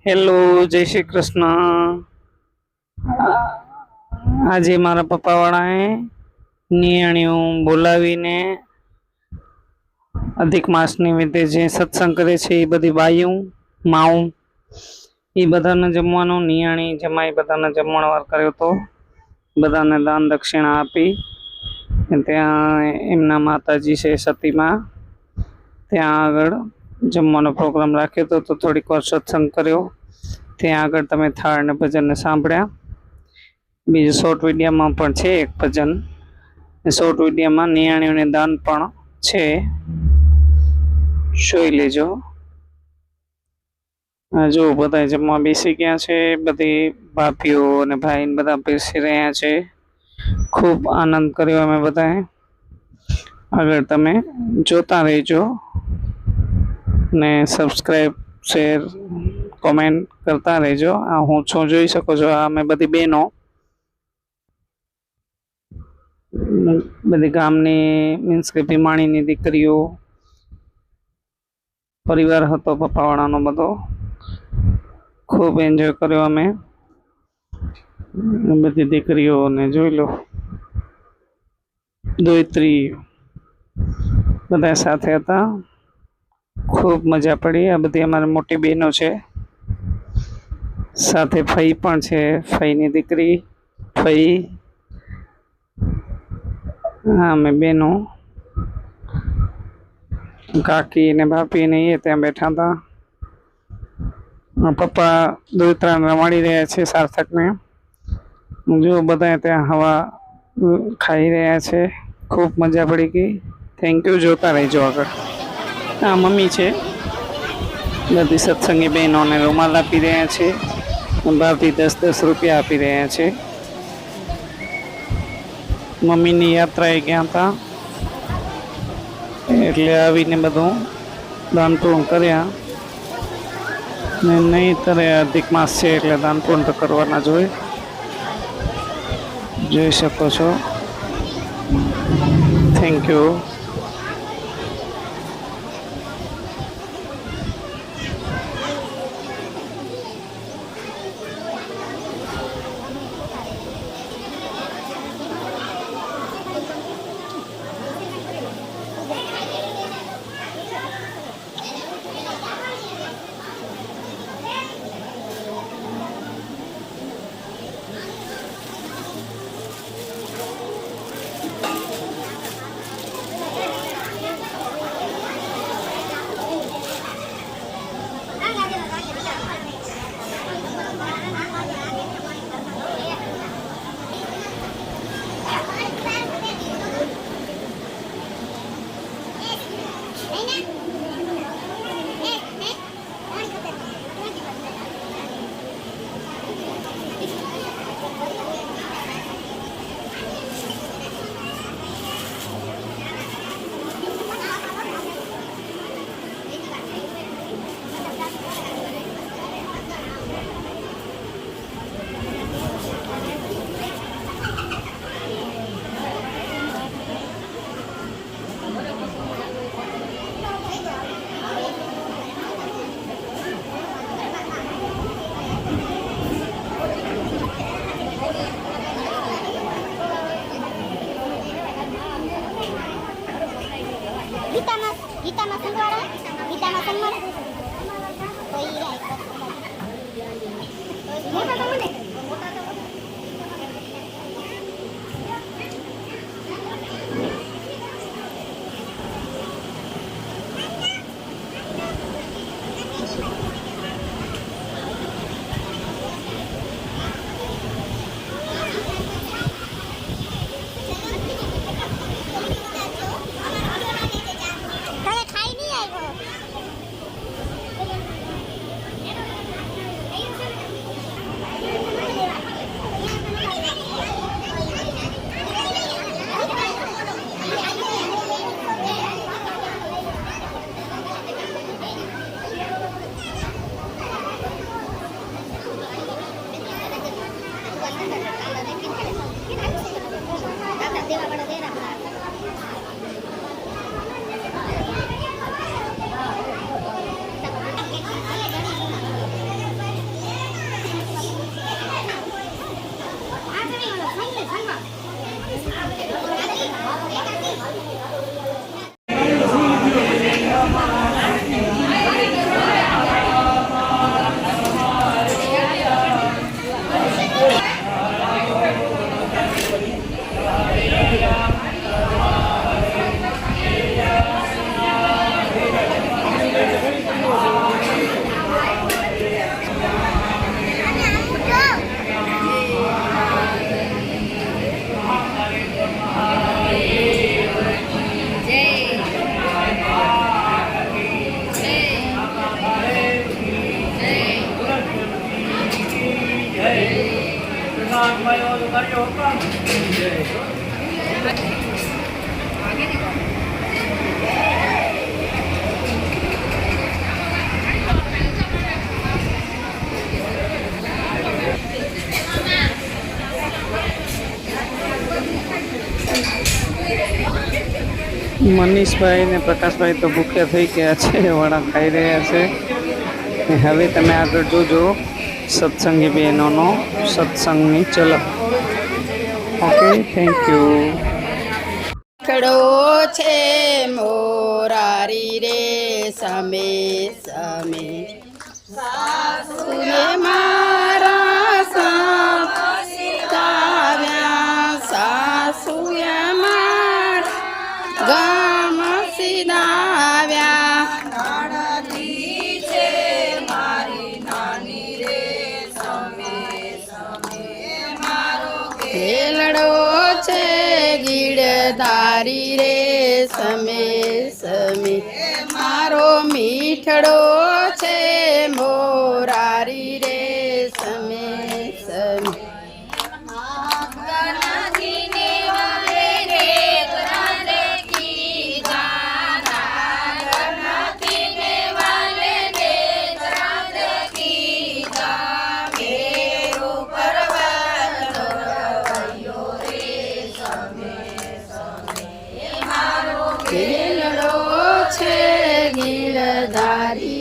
Hello, જય શ્રી કૃષ્ણ. આજે મારા પપ્પાવાળાએ નિયાણીઓ બોલાવીને અધિક માસની વિધે જે સત્સંગ કરે છે એ બધી બાયું માઉં એ બધાને જમવાનું નિયાણી જમાઈ બધાને જમણવાર કર્યો હતો. બધાને દાન દક્ષિણા આપી. ત્યાં એમના માતાજી છે સતીમાં, ત્યાં આગળ જમવાનો પ્રોગ્રામ રાખ્યો હતો. તો થોડીક વાર સત્સંગ કર્યો. ત્યાં આગળ તમે થાળ ને ભજનને સાંભળ્યા. બીજું શોર્ટ વિડીયોમાં પણ છે એક ભજન. શોર્ટ વિડીયોમાં નિયાણીઓને દાન પણ છે, જોઈ લેજો. જો બધા જમવા બેસી ગયા છે. બધી ભાભીઓ અને ભાઈ બધા બેસી રહ્યા છે. ખૂબ આનંદ કર્યો અમે બધાએ. આગળ તમે જોતા રહેજો ને સબસ્ક્રાઈબ, શેર, કોમેન્ટ કરતા રહેજો. આ હું છું, જોઈ શકો છો. આ અમે બધી બહેનો, બધી ગામની મીન્સ કે ભીમાણીની દીકરીઓ પરિવાર હતો પપ્પાવાળાનો બધો. ખૂબ એન્જોય કર્યો અમે. બધી દીકરીઓને જોઈ લો, દોયત્રી બધા સાથે હતા. ખૂબ મજા પડી. આ બધી અમારી મોટી બહેનો છે, સાથે ફઈ પણ છે, ફઈની દીકરી ફઈ. હા, અમે બહેનો, કાકી ને ભાભી ને એ ત્યાં બેઠા હતા. પપ્પા દોયત્રાને રમાડી રહ્યા છે સાર્થકને. જો બધા ત્યાં હવા ખાઈ રહ્યા છે. ખૂબ મજા પડી ગઈ. Thank you. જોતા રહેજો આગળ. આ મમ્મી છે. બધી સત્સંગી બહેનોને રૂમાલ આપી રહ્યા છે. ભાભી 10-10 રૂપિયા આપી રહ્યા છે. મમ્મીની યાત્રાએ ગયા હતા એટલે આવીને બધું દાન પૂર્ણ કર્યા. ને નહીં તરે અધિક માસ છે એટલે દાન પૂર્ણ તો કરવાના જ હોય. જોઈ શકો છો. Thank you. ગીતામાં સંગવાળા, ગીતામાં સન્માન તો ઈ મોટા તો મને મોટા તો મનીષભાઈ ને પ્રકાશભાઈ તો ભૂખ્યા થઈ ગયા છે, વડા ખાઈ રહ્યા છે. ને હવે તમે આગળ જોજો સત્સંગી બહેનોનો સત્સંગની ઝલક. Okay, thank you. ખડો છે મોરારી રે સમે સમે સાસુને મારા સાવ્યા સાસુએ મારા ગામ સીધાવ્યા ખેલડો છે ગીડધારી રે સમે સમે મારો મીઠડો છે મોરારી રે સમે સમે ખેલડો છે ગીરધારી